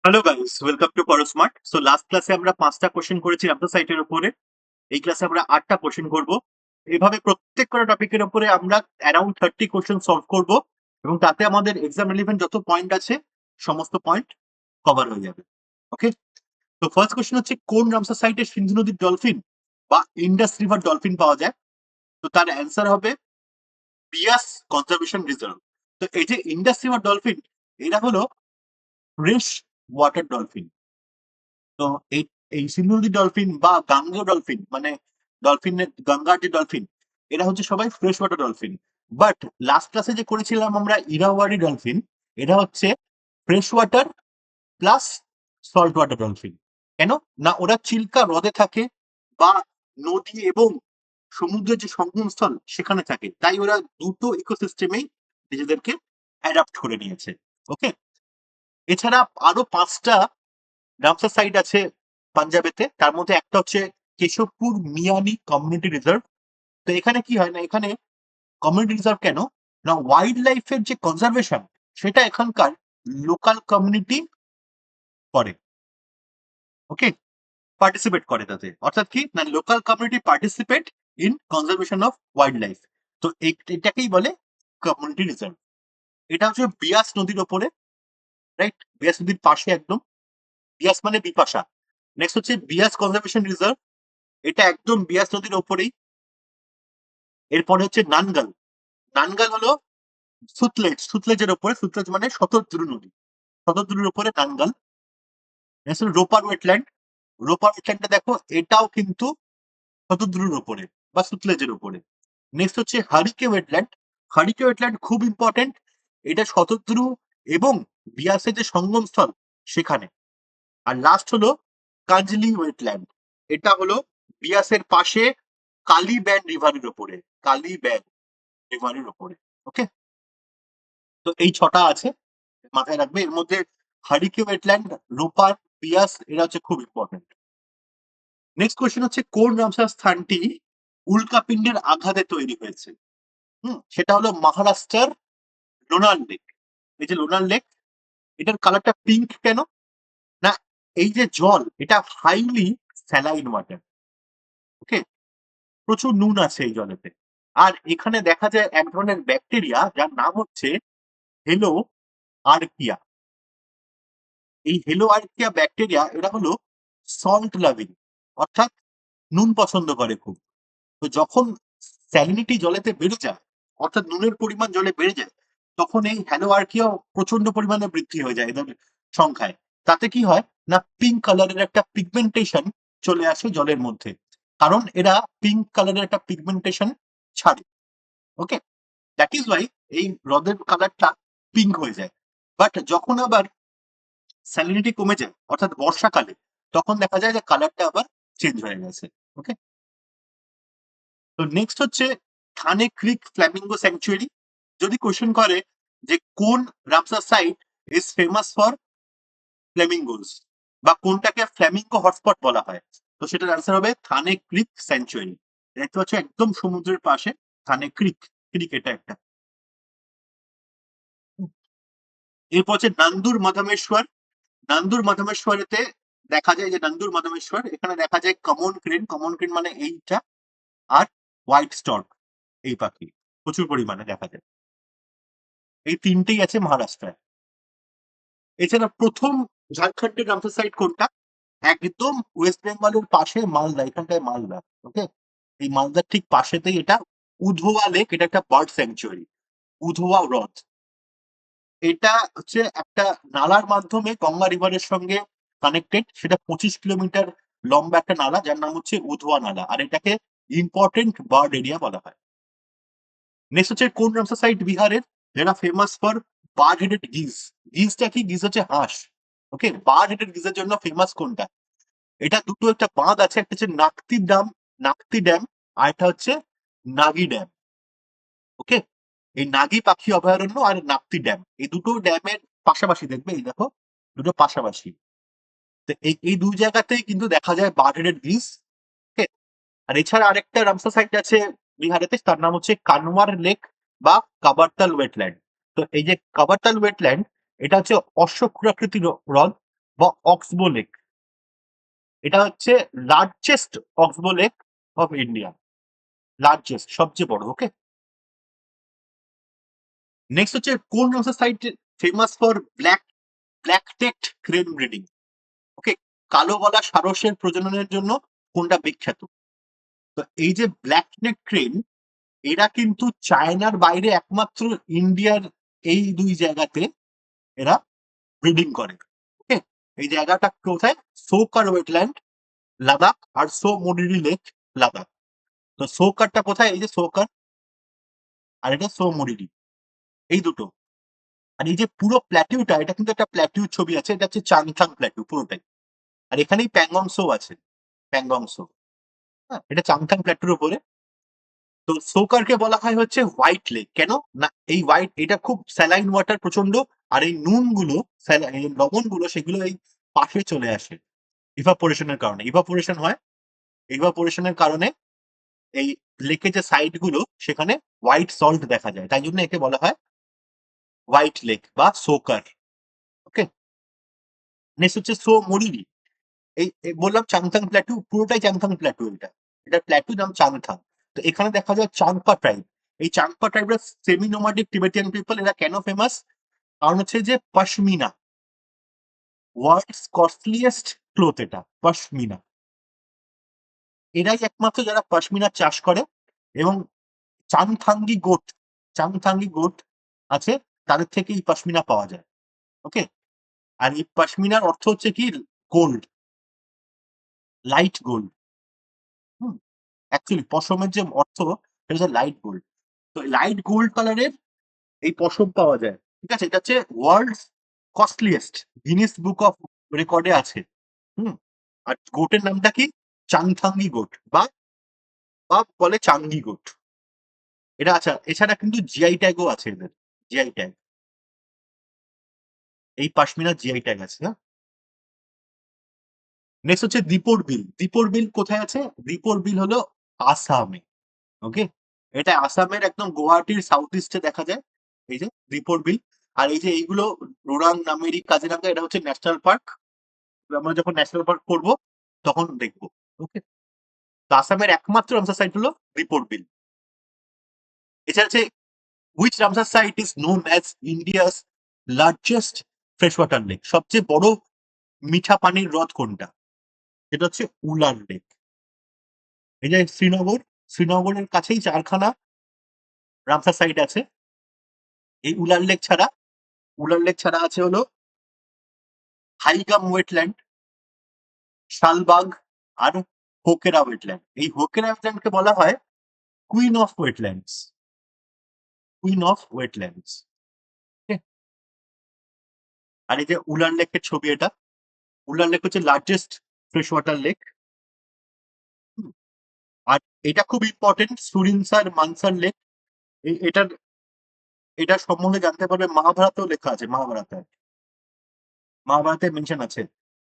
Hello guys, welcome to Porsmart. So last ক্লাসে আমরা 5টা কোশ্চেন করেছি আপনার সাইটের উপরে। এই ক্লাসে আমরা 8টা কোশ্চেন করব। এভাবে প্রত্যেক কটা টপিকের উপরে আমরা অ্যারাউন্ড 30 কোশ্চেন সলভ করব এবং তাতে আমাদের এক্সাম রিলেভেন্ট যত পয়েন্ট আছে সমস্ত পয়েন্ট কভার হয়ে যাবে। ওকে, তো ফার্স্ট কোশ্চেন হচ্ছে কোন রামসার সাইটে সিন্ধু নদীর ডলফিন বা ইন্ডাস রিভার ডলফিন পাওয়া যায়? তো তার অ্যান্সার হবে বিয়াস কনজারভেশন রিজার্ভ। তো এই যে ইন্ডাস রিভার ডলফিন, এরা হলো ফ্রেশ ওয়াটার ডলফিন। তো এই এই সিন্ধু নদী ডলফিন বা গাঙ্গেয় ডলফিন, মানে ডলফিনের গঙ্গার যে ডলফিন, এরা হচ্ছে সবাই fresh water dolphin. But last ক্লাসে যে করেছিলাম আমরা ইরাওয়ারি ডলফিন, এরা হচ্ছে fresh water plus salt water dolphin. কেন না, ওরা চিল্কা হ্রদে থাকে বা নদী এবং সমুদ্রের যে সঙ্গমস্থল সেখানে থাকে, তাই ওরা দুটো ইকোসিস্টেমেই নিজেদেরকে অ্যাডাপ্ট করে নিয়েছে। ওকে, এছাড়া আরো 5টা রামসার সাইট আছে পাঞ্জাবেতে। তার মধ্যে একটা হচ্ছে কেশবপুর মিয়ানি কমিউনিটি রিজার্ভ। তো এখানে কি হয় না, এখানে কমিউনিটি রিজার্ভ কেন না, ওয়াইল্ড লাইফের যে কনজারভেশন সেটা এখানকার লোকাল কমিউনিটি করে। ওকে, পার্টিসিপেট করে তাতে, অর্থাৎ কি না, local community participate in conservation of wild life. তো এটাকেই বলে কমিউনিটি রিজার্ভ। এটা হচ্ছে বিয়াস নদীর ওপরে, রাইট? বিয়াস নদীর পাশে একদম। বিয়াস মানে বিপাশা। নেক্সট হচ্ছে বিয়াস কনজারভেশন রিজার্ভ, এটা একদম বিয়াস নদীর ওপরেই। এরপরে হচ্ছে নানগাল। নানগাল হলো সুতলেজের উপরে, সুতলেজ মানে শতদ্রু নদী, শতদ্রুর উপরে নানগাল। নেক্সট হলো রোপার ওয়েটল্যান্ড। রোপার ওয়েটল্যান্ডটা দেখো, এটাও কিন্তু শতদ্রুর উপরে বা সুতলেজের উপরে। নেক্সট হচ্ছে হারিকে ওয়েটল্যান্ড। হারিকে ওয়েটল্যান্ড খুব ইম্পর্টেন্ট, এটা শতদ্রু এবং বিয়াসের যে সঙ্গম স্থল সেখানে। আর লাস্ট হলো কাজলি ওয়েটল্যান্ড, এটা হলো বিয়াসের পাশে কালীব্যান রিভারের উপরে, কালীব্যান রিভারের উপরে। ওকে, তো এই 6টা আছে, মাথায় রাখবে। এর মধ্যে হারিকে ওয়েটল্যান্ড, রোপার, পিয়াস, এরা হচ্ছে খুব ইম্পর্টেন্ট। নেক্সট কোশ্চেন হচ্ছে কোন রামসার স্থানটি উল্কাপিন্ডের আঘাতে তৈরি হয়েছে? সেটা হলো মহারাষ্ট্রের লোনার লেক। এই যে লোনার লেক, এটার কালারটা পিঙ্ক কেন না, এই যে জল, এটা হাইলি স্যালাইন ওয়াটার। ওকে, প্রচুর নুন আছে এই জলেতে। আর এখানে দেখা যায় এক ধরনের ব্যাকটেরিয়া যার নাম হচ্ছে হেলো আর্কিয়া। এই হেলো আর্কিয়া ব্যাকটেরিয়া, এরা হলো সল্ট লাভিং, অর্থাৎ নুন পছন্দ করে খুব। তো যখন স্যালিনিটি জলেতে বেড়ে যায়, অর্থাৎ নুনের পরিমাণ জলে বেড়ে যায়, তখন এই হ্যালো আর্কিয়া প্রচন্ড পরিমাণে বৃদ্ধি হয়ে যায় এদের সংখ্যায়। তাতে কি হয় না, পিঙ্ক কালারের একটা পিগমেন্টেশন চলে আসে জলের মধ্যে, কারণ এরা পিঙ্ক কালারের একটা পিগমেন্টেশন ছাড়ে। ওকে, দ্যাট ইজ ওয়াই এই হ্রদের কালারটা পিঙ্ক হয়ে যায়। বাট যখন আবার স্যালিনিটি কমে যায়, অর্থাৎ বর্ষাকালে, তখন দেখা যায় যে কালারটা আবার চেঞ্জ হয়ে গেছে। ওকে, তো নেক্সট হচ্ছে থানে ক্রিক ফ্ল্যামিঙ্গো স্যাংচুয়ারি। যদি কোশ্চেন করে যে কোন Ramsar site is famous for flamingos বা কোনটাকে ফ্ল্যামিঙ্গো হটস্পট বলা হয়, তো সেটার আনসার হবে থানে ক্রিক স্যাংচুয়ারি। দেখতে পাচ্ছ একদম সমুদ্রের পাশে থানে ক্রিক, ক্রিক এটা একটা। এরপর হচ্ছে নান্দুর মাধবেশ্বর। নান্দুর মাধবেশ্বরেতে দেখা যায় যে নান্দুর মাধবেশ্বর, এখানে দেখা যায় কমন ক্রেন। কমন ক্রেন মানে এইটা, আর হোয়াইট স্টর্ক, এই পাখি প্রচুর পরিমাণে দেখা যায়। এই তিনটেই আছে মহারাষ্ট্রায়। এছাড়া প্রথম ঝাড়খণ্ডের রামসার সাইট কোনটা? একদম ওয়েস্ট বেঙ্গলের পাশে মালদা, এখানটায় মালদা। ওকে, এই মালদার ঠিক পাশেতেই এটা উধোয়া লেক, এটা একটা বার্ড স্যাংচুয়ারি, উধোয়া হ্রদ। এটা হচ্ছে একটা নালার মাধ্যমে গঙ্গা রিভারের সঙ্গে কানেক্টেড। সেটা 25 কিলোমিটার লম্বা একটা নালা, যার নাম হচ্ছে উধোয়া নালা, আর এটাকে ইম্পর্টেন্ট বার্ড এরিয়া বলা হয়। নেক্সট হচ্ছে কোন রামসার সাইট বিহারের, যেটা ফেমাস ফর বার্ড হেডেড গিজ। গিজটা কি? গিজ হচ্ছে হাঁস। ওকে, বার্ড হেডেড গিজের জন্য ফেমাস কোনটা? এটা দুটো, একটা বাঁধ আছে, একটা হচ্ছে নাকতি ড্যাম, আর একটা হচ্ছে নাগি ড্যাম। ওকে, এই নাগি পাখি অভয়ারণ্য আর নাকতি ড্যাম, এই দুটো ড্যামের পাশাপাশি, দেখবে এই দেখো দুটো পাশাপাশি। তো এই দুই জায়গাতেই কিন্তু দেখা যায় বার্ড হেডেড গিজ। ওকে, আর এছাড়া আরেকটা রামসার সাইট আছে বিহারেতে, তার নাম হচ্ছে কানওয়ার লেক বা কাবারতাল ওয়েটল্যান্ড। তো এই যে কাবারতাল ওয়েটল্যান্ড, এটা হচ্ছে অশ্বক্ষুরাকৃতি হ্রদ। বা অক্সবো লেক, এটা হচ্ছে largest oxbow lake of India, largest, সবচেয়ে বড়। ওকে, নেক্সট হচ্ছে কোন Ramsar site famous for black necked crane breeding? Okay, কালো গলা সারসের প্রজননের জন্য কোনটা বিখ্যাত? তো এই যে ব্ল্যাক নেক ক্রেন, এরা কিন্তু চায়নার বাইরে একমাত্র ইন্ডিয়ার এই দুই জায়গাতে এরা ব্রিডিং করে। ওকে, এই জায়গাটা কোথায়? সোকার ওয়েটল্যান্ড লাদাখ, আর সো মরিরি লেক লাদাখ। তো সোকারটা কোথায়? এই যে সোকার, আর এটা সো মরিরি, এই দুটো। আর এই যে পুরো প্ল্যাটিউটা, এটা কিন্তু একটা প্ল্যাটিউ ছবি আছে, এটা হচ্ছে চাংথাং প্ল্যাটিউ পুরোটাই। আর এখানেই প্যাংগং সো আছে, প্যাংগং সো। হ্যাঁ, এটা চাংথাং প্ল্যাটুর উপরে। তো সোকারকে বলা হয় হচ্ছে হোয়াইট লেক, কেন না এই হোয়াইট, এটা খুব স্যালাইন ওয়াটার প্রচন্ড, আর এই নুন গুলো, এই লবণ গুলো, সেগুলো এই পাশে চলে আসে ইভাপোরেশনের কারণে। ইভাপোরেশন হয়, ইভাপোরেশনের কারণে এই লেকের যে সাইড গুলো সেখানে হোয়াইট সল্ট দেখা যায়, তাই জন্য একে বলা হয় হোয়াইট লেক বা সোকার। ওকে, নেক্সট হচ্ছে সো মরিরি। এই বললাম চাংথাং প্ল্যাটু, পুরোটাই চাংথাং প্ল্যাটু, এটা প্ল্যাটু নাম চাংথাং। তো এখানে দেখা যায় চাংপা ট্রাইব। এই চাংপা ট্রাইবরা সেমি নোমাডিক টিবেটিয়ান পিপল। এরা কেন ফেমাস? কারণ হচ্ছে যে পশমিনা, ওয়ার্ল্ডস কস্টলিয়েস্ট ক্লোথ, এটা পশমিনা। এরাই একমাত্র যারা পশমিনা চাষ করে। এবং চাংথাঙ্গি গোট, চাংথাঙ্গি গোট আছে, তাদের থেকে এই পশমিনা পাওয়া যায়। ওকে, আর এই পশমিনার অর্থ হচ্ছে কি? Gold, light gold. Hmm, actually পশমের যে অর্থ সেটা হচ্ছে লাইট গোল্ড। তো লাইট গোল্ড কালারের এই পশম পাওয়া যায়। ঠিক আছে, এটা হচ্ছে world costliest, Guinness book of রেকর্ডে আছে। হুম, আর গোটের নামটা কি? চাংথাঙ্গি গোট, বা বা বলে চাঙ্গি গোট। এটা আচ্ছা, এছাড়া কিন্তু জিআই ট্যাগও আছে এদের, জিআই ট্যাগ, এই পাশমিনা জিআই ট্যাগ আছে। হ্যাঁ, নেক্সট হচ্ছে দীপর বিল। দীপর বিল কোথায় আছে? দীপর বিল হলো আসামে। ওকে, এটা আসামের একদম গুয়াহাটির সাউথ ইস্টে দেখা যায়, এই যে দীপর বিল। আর এই যে এইগুলো রোরাং, নামেরি, কাজিরাঙ্গা, এটা হচ্ছে ন্যাশনাল পার্ক। আমরা যখন ন্যাশনাল পার্ক করবো তখন দেখবো। ওকে, তো আসামের একমাত্র রামসার সাইট হলো দীপর বিল। এছাড়া আছে which Ramsar site is known as India's largest fresh water lake? সবচেয়ে বড় মিঠা পানির হ্রদ কোনটা? এটা হচ্ছে উলার লেক। এই যে শ্রীনগর, শ্রীনগরের কাছেই চারখানা রামসার সাইট আছে। এই উলার লেক ছাড়া আছে হলো হাইগাম ওয়েটল্যান্ড, শালবাগ, আর হোকেরা ওয়েটল্যান্ড। এই হোকেরা ওয়েটল্যান্ডকে বলা হয় queen of wetlands, queen of wetlands. আর এই যে উলার লেকের ছবি, এটা উলার লেক হচ্ছে লার্জেস্ট ফ্রেশ ওয়াটার লেক। আর এটা খুব ইম্পর্টেন্ট, সুরিনসার মানসার লেক। এটার এটার সম্বন্ধে জানতে পারবে মহাভারতেও লেখা আছে, মহাভারতে মেনশন আছে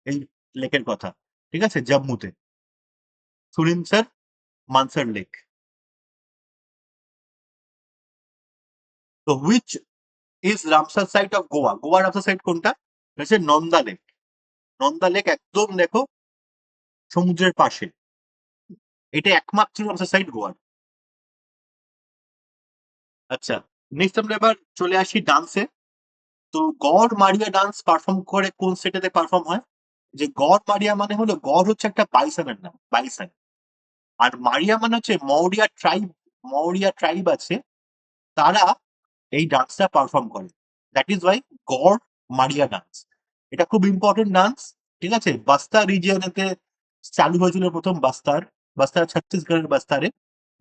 এই লেকের কথা। ঠিক আছে, জম্মুতে সুরিনসার মানসার লেক। তো which is Ramsar site of Goa? Goa Ramsar site কোনটা? হচ্ছে নন্দা লেক। নন্দা লেক একদম দেখো সমুদ্রের পাশে, এটা একমাত্র রামসার সাইট গোয়ার। আচ্ছা, নেক্সট আমরা এবার চলে আসি ডান্সে। তো গড় মারিয়া ডান্স পারফর্ম করে কোন স্টেটেতে পারফর্ম হয়? যে গড় মারিয়া মানে হলো, গড় হচ্ছে একটা বাইসনের নাম, বাইসন। আর মারিয়া মানে হচ্ছে মৌরিয়া ট্রাইব আছে, তারা এই ডান্সটা পারফর্ম করে। দ্যাট ইজ ওয়াই গড় মারিয়া ডান্স। এটা খুব ইম্পর্টেন্ট ডান্স। ঠিক আছে, বাস্তার রিজিয়নেতে চালু হয়েছিল প্রথম, বাস্তার ছত্তিশগড়ের বাস্তারে।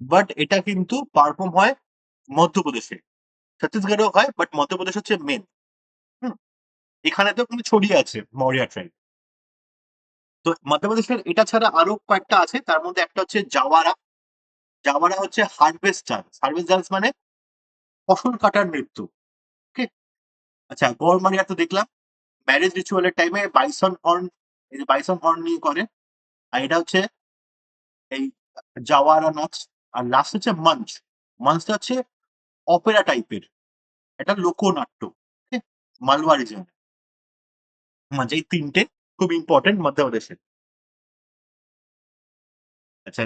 বাট এটা কিন্তু পারফর্ম হয় মধ্যপ্রদেশে, ছত্তিশগড়েও হয়, বাট মধ্যপ্রদেশ হচ্ছে মেন। হুম, এখানে তো কিন্তু ছড়িয়ে আছে মৌরিয়া ট্রাইব। তো মধ্যপ্রদেশের এটা ছাড়া আরো কয়েকটা আছে, তার মধ্যে একটা হচ্ছে জাওয়ারা। জাওয়ারা হচ্ছে হারভেস্ট ডান্স। হারভেস্ট ডান্স মানে ফসল কাটার নৃত্য। ওকে, আচ্ছা, গড়মারিয়া তো দেখলাম, ম্যারেজ রিচুয়ালের টাইমে বাইসন হর্ন, এই যে বাইসন হর্ন নিয়ে করে। আর এটা হচ্ছে এই জাওয়ারা নাচ। আর লাস্ট হচ্ছে মঞ্চ। মঞ্চটা হচ্ছে অপেরা টাইপের, এটা লোকনাট্য। মালওয়া রিজন। মানে এই তিনটে খুব ইম্পর্টেন্ট মধ্যপ্রদেশের। আচ্ছা,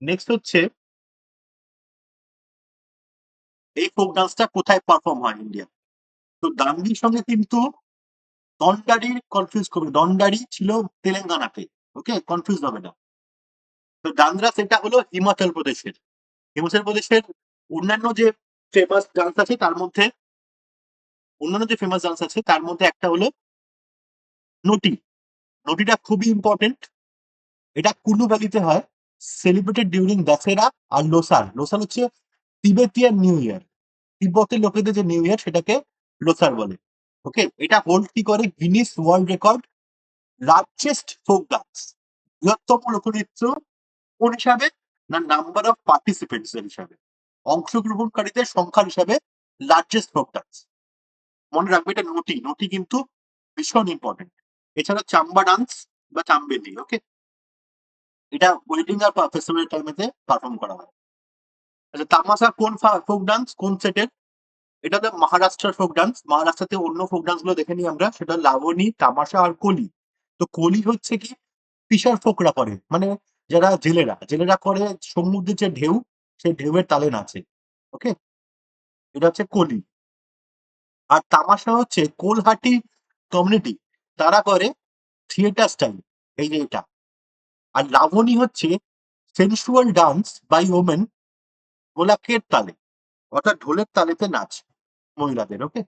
নেক্সট হচ্ছে এই ফোক ডান্সটা কোথায় পারফর্ম হয় ইন্ডিয়া। তো দাঙ্গির সঙ্গে কিন্তু দন্ডারি কনফিউজ করবে, দন্ডারি ছিল তেলেঙ্গানাতে, ওকে কনফিউজ হবে না। তো ডান্দ্রা সেটা হলো হিমাচল প্রদেশের। হিমাচল প্রদেশের অন্যান্য যে ফেমাস ডান্স আছে তার মধ্যে, অন্যান্য যে ফেমাস ডান্স আছে তার মধ্যে একটা হলো নটি। নটিটা খুবই ইম্পর্টেন্ট। এটা কুলু ভ্যালিতে হয়, সেলিব্রেটেড ডিউরিং দশেরা আর লোসার। লোসার হচ্ছে তিবেতিয়ান নিউ ইয়ার, তিব্বতের লোকেদের যে নিউ ইয়ার সেটাকে লোসার বলে। ওকে, এটা হোল্ড কি করে Guinness world record largest folk dance, বৃহত্তম লোকনৃত্য কোন হিসাবে, না নাম্বার অফ পার্টিসিপেন্টস এর হিসাবে, অংশগ্রহণকারীদের সংখ্যার হিসাবে লার্জেস্ট ফোক ডান্স। মনে রাখবে এটা নটি, নটি কিন্তু ভীষণ ইম্পর্টেন্ট। এছাড়া চাম্বা ডান্স বা চাম্বেলি, ওকে, এটা ওয়েডিং আর ফেস্টিভ্যাল টাইমেতে পারফর্ম করা হয়। আচ্ছা, তামাশা কোন ফোক ডান্স, কোন সেটের, এটা হলো মহারাষ্ট্রের ফোক ডান্স। মহারাষ্ট্রতে অন্য ফোক ডান্স গুলো দেখে নিই আমরা, সেটা লাবণী, তামাশা আর কলি। তো কলি হচ্ছে কি ফিশার ফোকরা করে, মানে যারা জেলেরা, জেলেরা করে সমুদ্রের যে ঢেউ, সেই ঢেউয়ের তালে নাচে। ওকে, এটা হচ্ছে কলি। আর তামাশা হচ্ছে কোলহাটি কমিউনিটি, তারা করে থিয়েটার স্টাইল, এই যে এটা। আর লাবণী হচ্ছে সেন্সুয়াল ডান্স বাই ওমেন, গোলাকের তালে, অর্থাৎ ঢোলের তালেতে নাচ মহিলাদের। ওকে,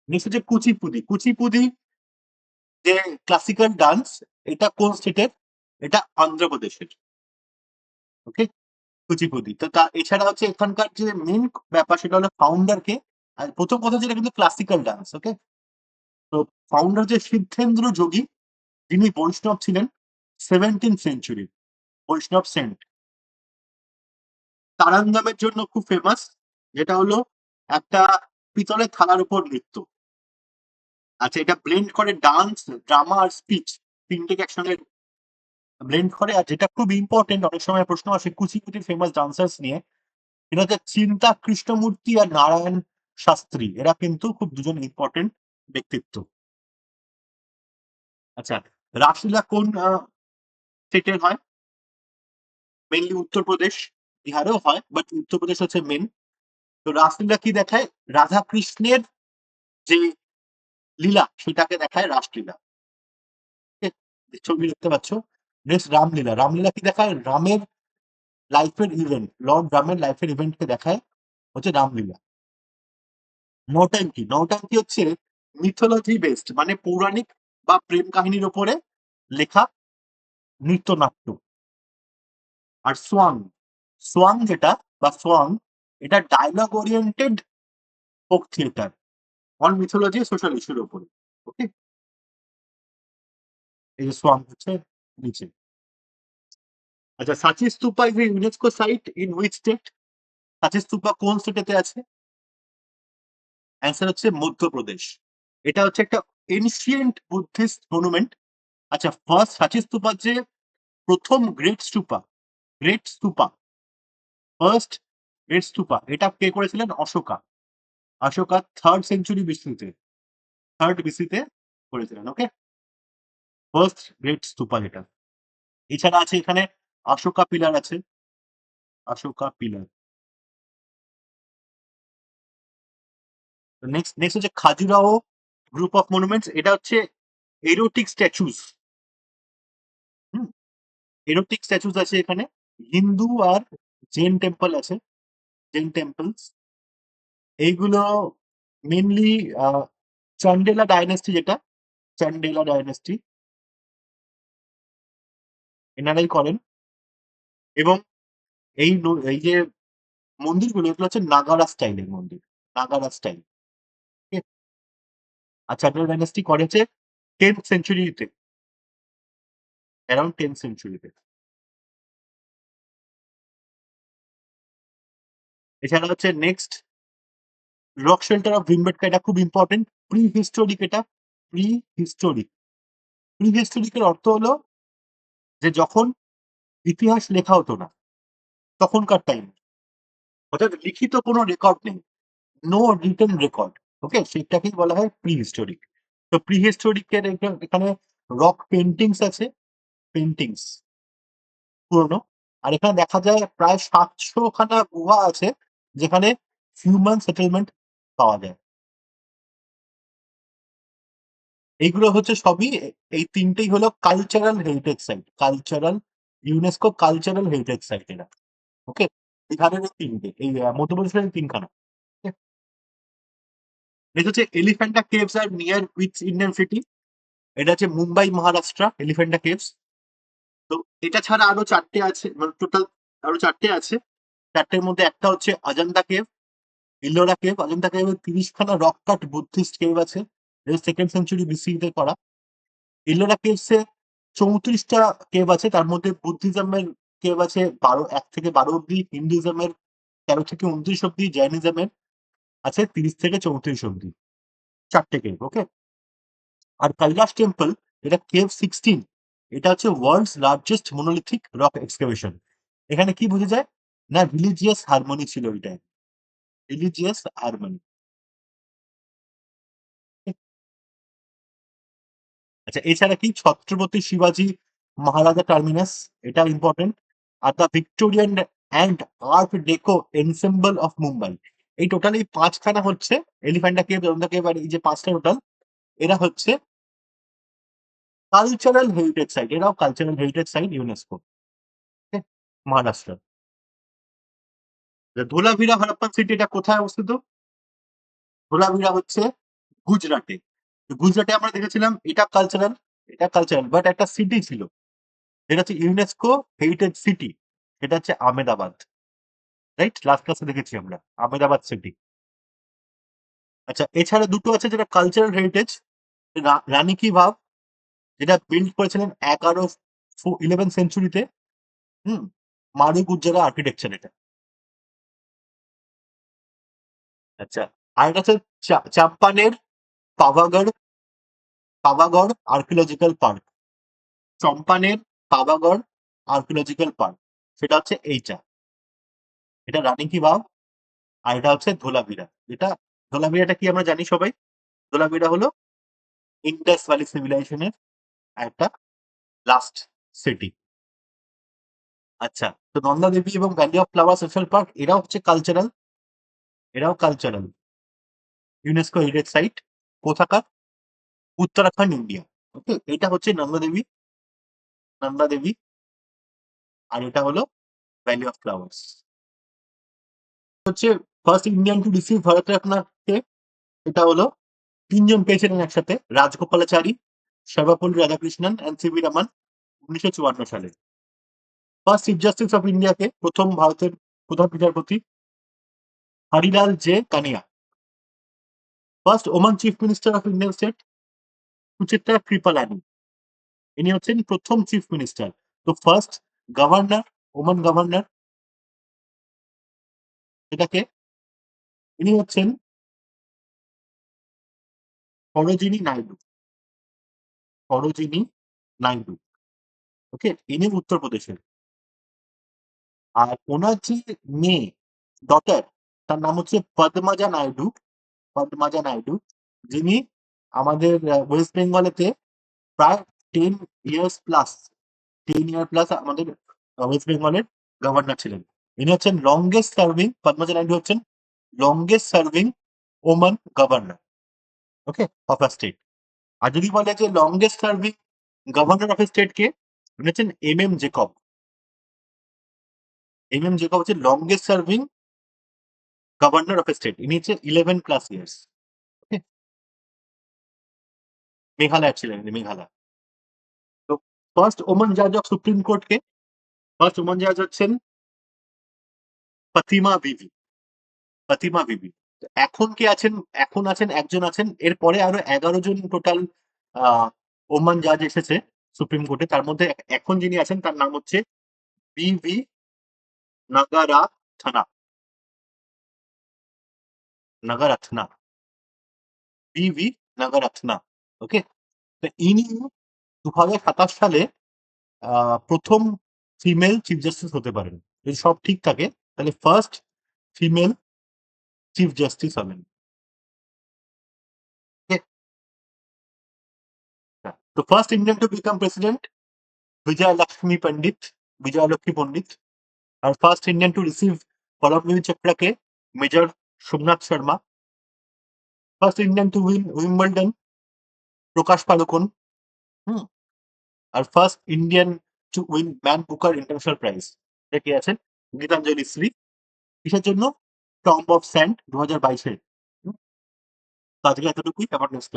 নেক্সট হচ্ছে কুচিপুদি। কুচিপুদি যে ক্লাসিক্যাল ডান্স, এটা কোন স্টেটের, এটা অন্ধ্রপ্রদেশের। ওকে, কুচিপুদি। তো তা এছাড়া হচ্ছে এখানকার যে মেন ব্যাপার সেটা হলো ফাউন্ডারকে, আর প্রথম কথা যেটা কিন্তু ক্লাসিক্যাল ডান্স। ওকে, তো ফাউন্ডার যে সিদ্ধেন্দ্র যোগী, যিনি বৈষ্ণব ছিলেন, 17th সেঞ্চুরি বৈষ্ণব সেন্ট। তারাঙ্গামের জন্য খুব ফেমাস, যেটা হলো একটা পিতলের থালার উপর নৃত্য। আচ্ছা, এটা ব্লেন্ড করে ডান্স, ড্রামা আর স্পিচ, তিনটেকে একসঙ্গে ব্লেন্ড করে। আর যেটা খুব ইম্পর্টেন্ট, অনেক সময় প্রশ্ন আসে কুচিপুটির ফেমাস ডান্সার্স নিয়ে, এটা হচ্ছে চিন্তা কৃষ্ণমূর্তি আর নারায়ণ শাস্ত্রী, এরা কিন্তু খুব দুজন ইম্পর্টেন্ট ব্যক্তিত্ব। আচ্ছা, রাসলীলা কোন স্টেটের হয়, মেনলি উত্তরপ্রদেশ, বিহারেও হয় বাট উত্তরপ্রদেশ হচ্ছে মেন। তো রাসলীলা কি দেখায়, রাধা কৃষ্ণের যে লীলা সেটাকে দেখায় রাসলীলা। ঠিক আছে? ছবি দেখতে পাচ্ছ। নেক্সট রামলীলা। রামলীলা কি দেখায়, রামের লাইফের ইভেন্ট, লর্ড রামের লাইফের ইভেন্টকে দেখায়, হচ্ছে রামলীলা। নৌটাঙ্কি, নৌটাঙ্কি হচ্ছে মিথোলজি বেসড, মানে পৌরাণিক বা প্রেম কাহিনীর উপরে লেখা নৃত্যনাট্য। আর সোয়াং, সোয়াং যেটা বা সোয়াং, এটা dialogue oriented folk theatre on mythology social ইস্যুর উপরে। ওকে, এই যে সোয়াং হচ্ছে নিচে। আচ্ছা, সাচি Stupa is UNESCO site in which state, সাচি স্তূপা কোন স্টেটেতে আছে, অ্যান্সার হচ্ছে মধ্যপ্রদেশ। এটা হচ্ছে একটা এনশিয়েন্ট বুদ্ধিস্ট মনুমেন্ট। আচ্ছা, ফার্স্ট সাচি স্তূপা যে প্রথম great Stupa, great Stupa, first great Stupa, এটা কে করেছিলেন, অশোকা। অশোকা 3rd সেঞ্চুরি বিসিতে, 3rd BC-তে করেছিলেন। ওকে, ফার্স্ট গ্রেট স্তূপা যেটা। এছাড়া আছে এখানে অশোকা পিলার আছে, অশোকা পিলার। নেক্সট নেক্সট হচ্ছে খাজুরাহো গ্রুপ অফ মনুমেন্টস, এটা হচ্ছে এরোটিক স্ট্যাচুস। হুম, এরোটিক স্ট্যাচুস আছে এখানে। হিন্দু আর জৈন টেম্পল আছে, জৈন টেম্পলস। এইগুলো মেনলি চান্ডেলা ডাইনেস্টি, যেটা চান্ডেলা ডাইনেস্টি, এনারাই করেন। এবং এই যে মন্দিরগুলো, এগুলো হচ্ছে নাগারা স্টাইলের মন্দির, নাগারা স্টাইল। আর চান্ডেলা ডাইনেস্টি করেছে 10th সেঞ্চুরিতে, অ্যারাউন্ড 10th সেঞ্চুরিতে। এছাড়া হচ্ছে next rock shelter of Bhimbetka, এটা খুব ইম্পর্টেন্ট। প্রি হিস্টোরিক, এটা প্রি হিস্টোরিক। প্রি হিস্টোরিকের অর্থ হলো যে যখন ইতিহাস লেখা হতো না, তখনকার টাইম, অর্থাৎ লিখিত কোনো রেকর্ড নেই, নো রিটেন রেকর্ড। ওকে, সেটাকেই বলা হয় প্রি হিস্টোরিক। তো প্রি হিস্টোরিকের এখানে রক পেন্টিংস আছে, পেন্টিংস পুরনো। আর এখানে দেখা যায় প্রায় 700 খানা গুহা আছে যেখানে হিউম্যান সেটেলমেন্ট পাওয়া যায়। এইগুলো হচ্ছে সবই, এই তিনটেই হলো cultural heritage site, cultural, UNESCO cultural heritage site এরা। ওকে, এখানের এই তিনটে, এই মধ্যপ্রদেশের তিনখানা। এটা হচ্ছে এলিফ্যান্টা কেভস আর নিয়ার উইথ ইন্ডিয়ান সিটি। এটা হচ্ছে মুম্বাই মহারাষ্ট্র, এলিফ্যান্টা কেভস। তো এটা ছাড়া আরো 4টে আছে, মানে টোটাল আরো 4টে আছে। 4টের মধ্যে একটা হচ্ছে Ajanta cave, Ellora cave. Ajanta cave 30 খানা রক কাট বুদ্ধিস্ট কেভ আছে, যেটা 2nd সেঞ্চুরি বিসি তে করা। ইলোরা কেভসে 34টা কেভ আছে, তার মধ্যে বুদ্ধিজমের কেভ আছে 1 থেকে 12 অব্দি, হিন্দুইজমের 13 থেকে 29 অব্দি, জৈনিজমের আছে 30 থেকে 34 অব্দি। 4টে কেভ। ওকে, আর কৈলাস টেম্পল, এটা কেভ 16, এটা হচ্ছে world's largest monolithic rock excavation. এখানে কি বোঝা যায় না, রিলিজিয়াস হারমোনি ছিল এটাই, রিলিজিয়াস হারমোনি। আচ্ছা, এছাড়া কি ছত্রপতি শিবাজি মহারাজা টার্মিনাস, এটা ইম্পর্টেন্ট। আর the Victorian and art deco ensemble of Mumbai. এই টোটাল এই 5খানা হচ্ছে এলিফ্যান্টা কেভ, জলদা কেভ, আর এই যে 5টা টোটাল, এরা হচ্ছে কালচারাল হেরিটেজ সাইট, এরাও cultural heritage site UNESCO. Maharashtra. Dholavira Harappan city, এটা কোথায় অবস্থিত? ধোলাভিরা হচ্ছে গুজরাটে। তো গুজরাটে আমরা দেখেছিলাম এটা কালচারাল, এটা কালচারাল, বাট একটা সিটি ছিল, এটা হচ্ছে ইউনেস্কো হেরিটেজ সিটি, এটা হচ্ছে আহমেদাবাদ। রাইট, লাস্ট ক্লাসে দেখেছি আমরা আহমেদাবাদ সিটি। আচ্ছা, এছাড়া দুটো আছে যেটা কালচারাল হেরিটেজ, রানী কি ভাব, যেটা বিল্ড করেছিলেন 11 সেঞ্চুরিতে। হুম, মারু গুজ্জারা আর্কিটেকচার এটা। আচ্ছা, আর এটা হচ্ছে চাম্পানের পাভাগড়, পাভাগড় আর্কিওলজিক্যাল পার্ক। চম্পানের পাভাগড় আর্কিওলজিক্যাল পার্ক, সেটা হচ্ছে এইটা, এটা রানী কি ভাব। আর এটা হচ্ছে ধোলাভিরা। এটা ধোলাভিরাটা কি আমরা জানি সবাই, ধোলাভিরা হলো ইন্ডাস ভ্যালি সিভিলাইজেশনের একটা লাস্ট সিটি। আচ্ছা, তো নন্দা দেবী এবং valley of flower social park, এরাও হচ্ছে কালচারাল, এরাও কালচারাল ইউনেস্কো হেরিটেজ সাইট। কোথাকার? উত্তরাখণ্ড, ইন্ডিয়া। ওকে, এটা হচ্ছে নন্দা দেবী, নন্দা দেবী, আর এটা হলো ভ্যালি অফ ফ্লাওয়ার্স। হচ্ছে first Indian to receive Bharat রত্নকে, এটা হলো 3জন পেয়েছিলেন একসাথে, রাজগোপালাচারী, সর্বপল্লী রাধাকৃষ্ণন অ্যান্ড সিভি রমন, 1954 সালে। ফার্স্ট চিফ জাস্টিস অফ ইন্ডিয়াকে, প্রথম ভারতের প্রধান বিচারপতি, Harilal J Kania. First Oman chief minister of Indian state, Suchitra Kripalani, ইনি হচ্ছেন প্রথম চিফ মিনিস্টার। তো ফার্স্ট গভর্নর, ওমান গভর্নর, এটাকে, ইনি হচ্ছেন সরোজিনী নাইডু, সরোজিনী নাইডু। ওকে, ইনি উত্তরপ্রদেশের। আর ওনার যে মেয়ে, ডটার, তার নাম হচ্ছে পদ্মাজা নাইডু, পদ্মাজা নাইডু, যিনি আমাদের ওয়েস্ট বেঙ্গলেতে প্রায় 10 ইয়ার্স প্লাস, 10 ইয়ার প্লাস আমাদের ওয়েস্ট বেঙ্গলের গভর্নর ছিলেন। ইনি হচ্ছেন লংগেস্ট সার্ভিং, পদ্মাজা নাইডু হচ্ছেন longest serving woman governor, okay, of a state. আর যদি বলে যে longest serving governor of a state কে, উনি হচ্ছেন এম জেকব। এম জেকব হচ্ছে longest serving governor of a state, ইনি হচ্ছে 11 প্লাস ইয়ার্স। ওকে, মেঘালয় ছিলেন, ইনি মেঘালয়। তো ফার্স্ট ওমান জাজ of supreme court K? First Oman জাজ হচ্ছেন ফাতিমা বিবি, ফাতিমা বিবি। তো এখন কে আছেন? এখন আছেন, একজন আছেন, এরপরে আরো 11 জন টোটাল ওমান জাজ এসেছে সুপ্রিম কোর্টে। তার মধ্যে এখন যিনি আছেন তার নাম হচ্ছে বিভি নাগারাথনা, নাগারাথনা, বিভি নাগারাথনা। ওকে, তো ইনি 2027 সালে প্রথম ফিমেল চিফ জাস্টিস হতে পারেন। যদি সব ঠিক থাকে তাহলে ফার্স্ট ফিমেল চিফ জাস্টিস হবেন। তো first Indian to become president Vijay Lakshmi Pandit, Vijay Lakshmi Pandit. আর first Indian to receive Paramvir চক্রকে major Somnath Sharma. First Indian to win Wimbledon Prakash Padukone. Hmm. আর first Indian to win man Booker international prize এটা কে আছেন? গীতাঞ্জলি শ্রী। কিসের জন্য? টম্ব অফ স্যান্ড 2022-এ। তো আজকে এতটুকুই, আবার নেক্সট